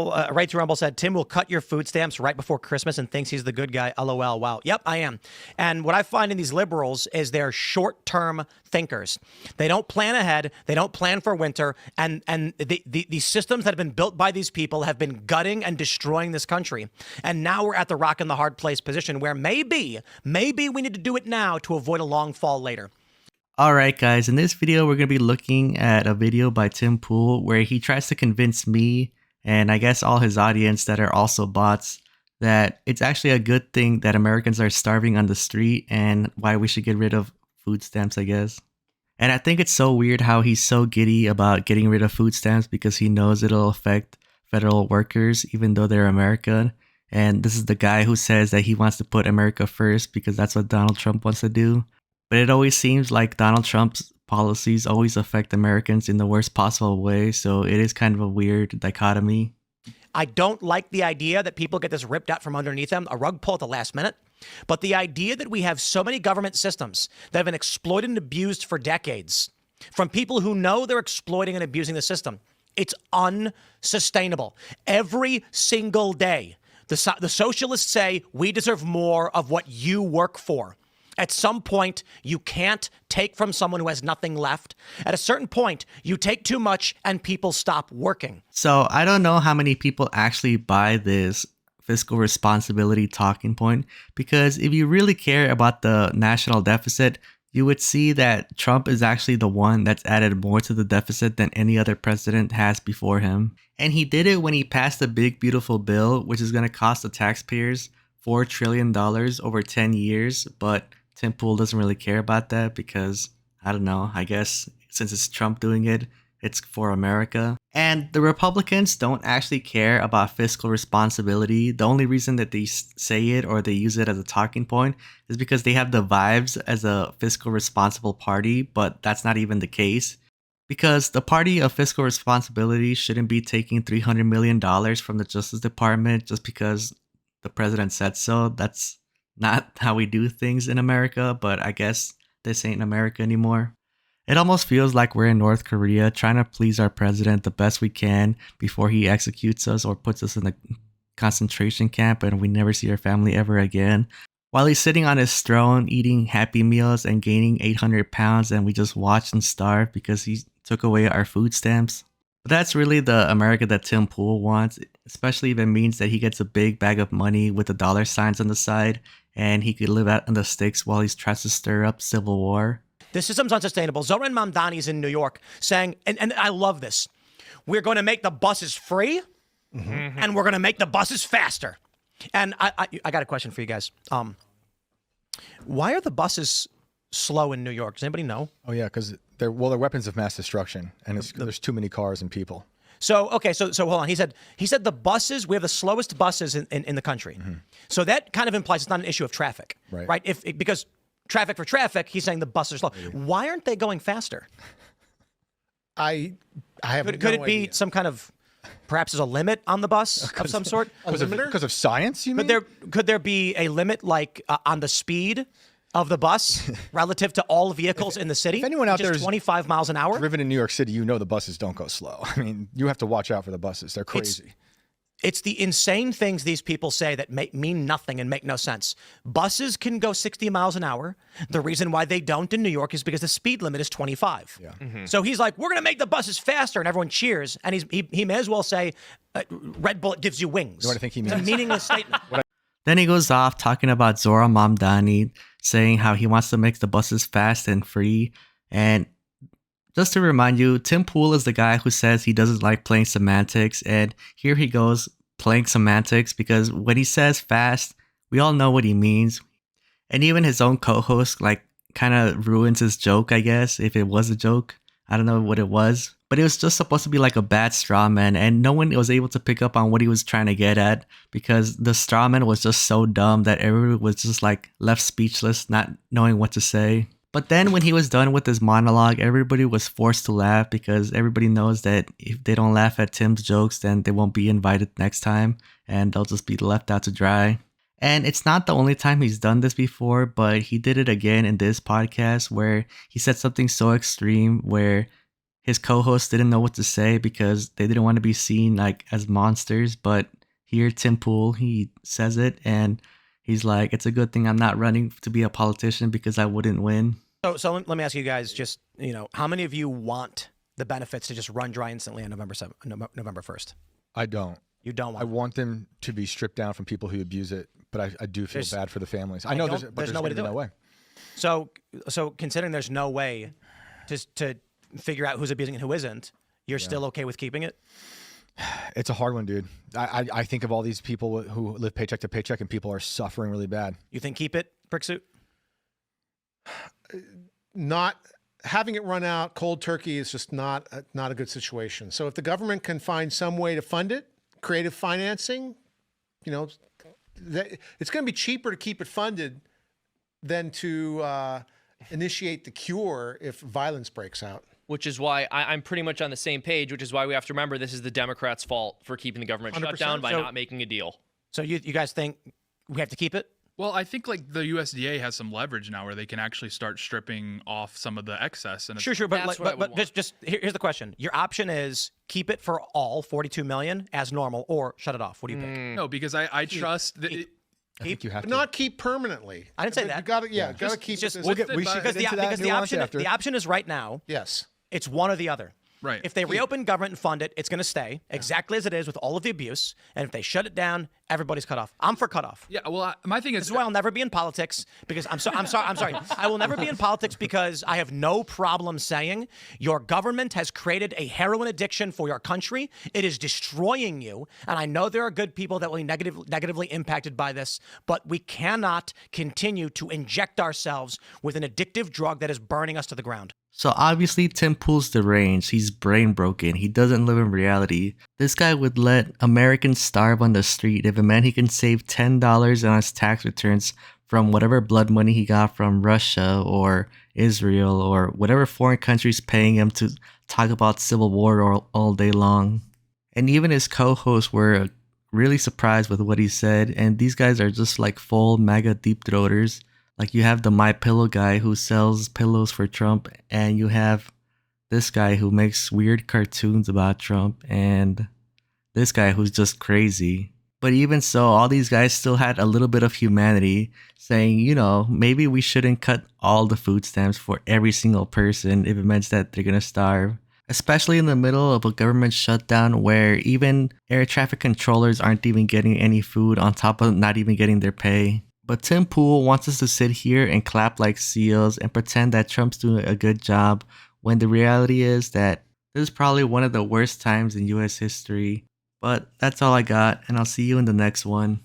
Rumble, Right Through Rumble said, Tim will cut your food stamps right before Christmas and thinks he's the good guy. LOL. Wow. Yep, I am. And what I find in these liberals is they're short-term thinkers. They don't plan ahead. They don't plan for winter. And the systems that have been built by these people have been gutting and destroying this country. And now we're at the rock and the hard place position where maybe we need to do it now to avoid a long fall later. Alright guys, in this video we're going to be looking at a video by Tim Pool where he tries to convince me and I guess all his audience that are also bots that it's actually a good thing that Americans are starving on the street and why we should get rid of food stamps, I guess. And I think it's so weird how he's so giddy about getting rid of food stamps because he knows it'll affect federal workers even though they're American. And this is the guy who says that he wants to put America first because that's what Donald Trump wants to do. But it always seems like Donald Trump's policies always affect Americans in the worst possible way, so it is kind of a weird dichotomy. I don't like the idea that people get this ripped out from underneath them, a rug pull at the last minute. But the idea that we have so many government systems that have been exploited and abused for decades from people who know they're exploiting and abusing the system, it's unsustainable. Every single day, the socialists say we deserve more of what you work for. At some point, you can't take from someone who has nothing left. At a certain point, you take too much and people stop working. So I don't know how many people actually buy this fiscal responsibility talking point, because if you really care about the national deficit, you would see that Trump is actually the one that's added more to the deficit than any other president has before him. And he did it when he passed the big, beautiful bill, which is going to cost the taxpayers $4 trillion over 10 years. But Tim Pool doesn't really care about that because, I don't know, I guess since it's Trump doing it, it's for America. And the Republicans don't actually care about fiscal responsibility. The only reason that they say it or they use it as a talking point is because they have the vibes as a fiscal responsible party, but that's not even the case. Because the party of fiscal responsibility shouldn't be taking $300 million from the Justice Department just because the president said so. That's not how we do things in America, but I guess this ain't America anymore. It almost feels like we're in North Korea trying to please our president the best we can before he executes us or puts us in a concentration camp and we never see our family ever again. While he's sitting on his throne eating Happy Meals and gaining 800 pounds and we just watch and starve because he took away our food stamps. But that's really the America that Tim Pool wants, especially if it means that he gets a big bag of money with the dollar signs on the side and he could live out in the sticks while he tries to stir up civil war. The system's unsustainable. Zoran Mamdani's in New York saying, and I love this, we're going to make the buses free and we're going to make the buses faster. And I got a question for you guys. Why are the buses slow in New York? Does anybody know? Oh, yeah, because they're weapons of mass destruction, and there's too many cars and people. So, okay, so hold on. He said the buses, we have the slowest buses in the country. So that kind of implies it's not an issue of traffic, right? Because traffic for traffic, he's saying the buses are slow. Why aren't they going faster? I have Could it be some kind of, perhaps there's a limit on the bus of some sort? Because of science, you mean? Could there be a limit like on the speed of the bus relative to all vehicles in the city? If anyone out there is 25 miles an hour? driven in New York City, you know the buses don't go slow. I mean, you have to watch out for the buses. They're crazy. It's the insane things these people say that mean nothing and make no sense. Buses can go 60 miles an hour. The reason why they don't in New York is because the speed limit is 25. Yeah. So he's like, we're going to make the buses faster, and everyone cheers. And he may as well say, Red Bull gives you wings. You know what I think he means? It's a meaningless statement. Then he goes off talking about Zoran Mamdani, saying how he wants to make the buses fast and free. And just to remind you, Tim Pool is the guy who says he doesn't like playing semantics. And here he goes playing semantics because when he says fast, we all know what he means. And even his own co-host kind of ruins his joke, I guess, if it was a joke. I don't know what it was. But it was just supposed to be like a bad straw man, and no one was able to pick up on what he was trying to get at because the straw man was just so dumb that everyone was just left speechless, not knowing what to say. But then when he was done with his monologue, everybody was forced to laugh because everybody knows that if they don't laugh at Tim's jokes, then they won't be invited next time and they'll just be left out to dry. And it's not the only time he's done this before, but he did it again in this podcast where he said something so extreme where his co-hosts didn't know what to say because they didn't want to be seen like as monsters. But here, Tim Pool, he says it, and he's like, "It's a good thing I'm not running to be a politician because I wouldn't win." So let me ask you guys, just, how many of you want the benefits to just run dry instantly on November 1st? I don't. You don't I want want them to be stripped down from people who abuse it, but I do feel bad for the families. I know there's no way to do no it. way. So considering there's no way to figure out who's abusing and who isn't, you're still okay with keeping it? It's a hard one, dude. I think of all these people who live paycheck to paycheck, and people are suffering really bad. You think keep it, Bricksuit? Not having it run out cold turkey is just not a good situation. So if the government can find some way to fund it, creative financing, it's going to be cheaper to keep it funded than to initiate the cure if violence breaks out. Which is why I'm pretty much on the same page, which is why we have to remember this is the Democrats' fault for keeping the government shut 100%. down by not making a deal. So you guys think we have to keep it? Well, I think like the USDA has some leverage now where they can actually start stripping off some of the excess. And Sure, but That's what I would want. just here's the question: your option is keep it for all 42 million as normal, or shut it off. What do you pick? no, because I trust that. I think you have But to. not keep permanently. I didn't say You that. got to, got to keep just- it. we'll this- get- we should Because get into that the nuance after. the option is right now. yes. It's one or the other. Right. If they reopen government and fund it, it's going to stay exactly as it is with all of the abuse. And if they shut it down, everybody's cut off. I'm for cut off. Yeah, well, my thing This is is why I'll never be in politics because I'm sorry. I will never be in politics because I have no problem saying your government has created a heroin addiction for your country. It is destroying you. And I know there are good people that will be negatively impacted by this, but we cannot continue to inject ourselves with an addictive drug that is burning us to the ground. So obviously Tim Pool's deranged. He's brain broken. He doesn't live in reality. This guy would let Americans starve on the street if it meant he can save $10 on his tax returns from whatever blood money he got from Russia or Israel or whatever foreign country's paying him to talk about civil war all day long. And even his co-hosts were really surprised with what he said. And these guys are just like full MAGA deep throaters. Like you have the My Pillow guy who sells pillows for Trump, and you have this guy who makes weird cartoons about Trump, and this guy who's just crazy. But even so, all these guys still had a little bit of humanity, saying, maybe we shouldn't cut all the food stamps for every single person if it means that they're gonna starve. Especially in the middle of a government shutdown where even air traffic controllers aren't even getting any food on top of not even getting their pay. But Tim Pool wants us to sit here and clap like seals and pretend that Trump's doing a good job when the reality is that this is probably one of the worst times in US history. But that's all I got, and I'll see you in the next one.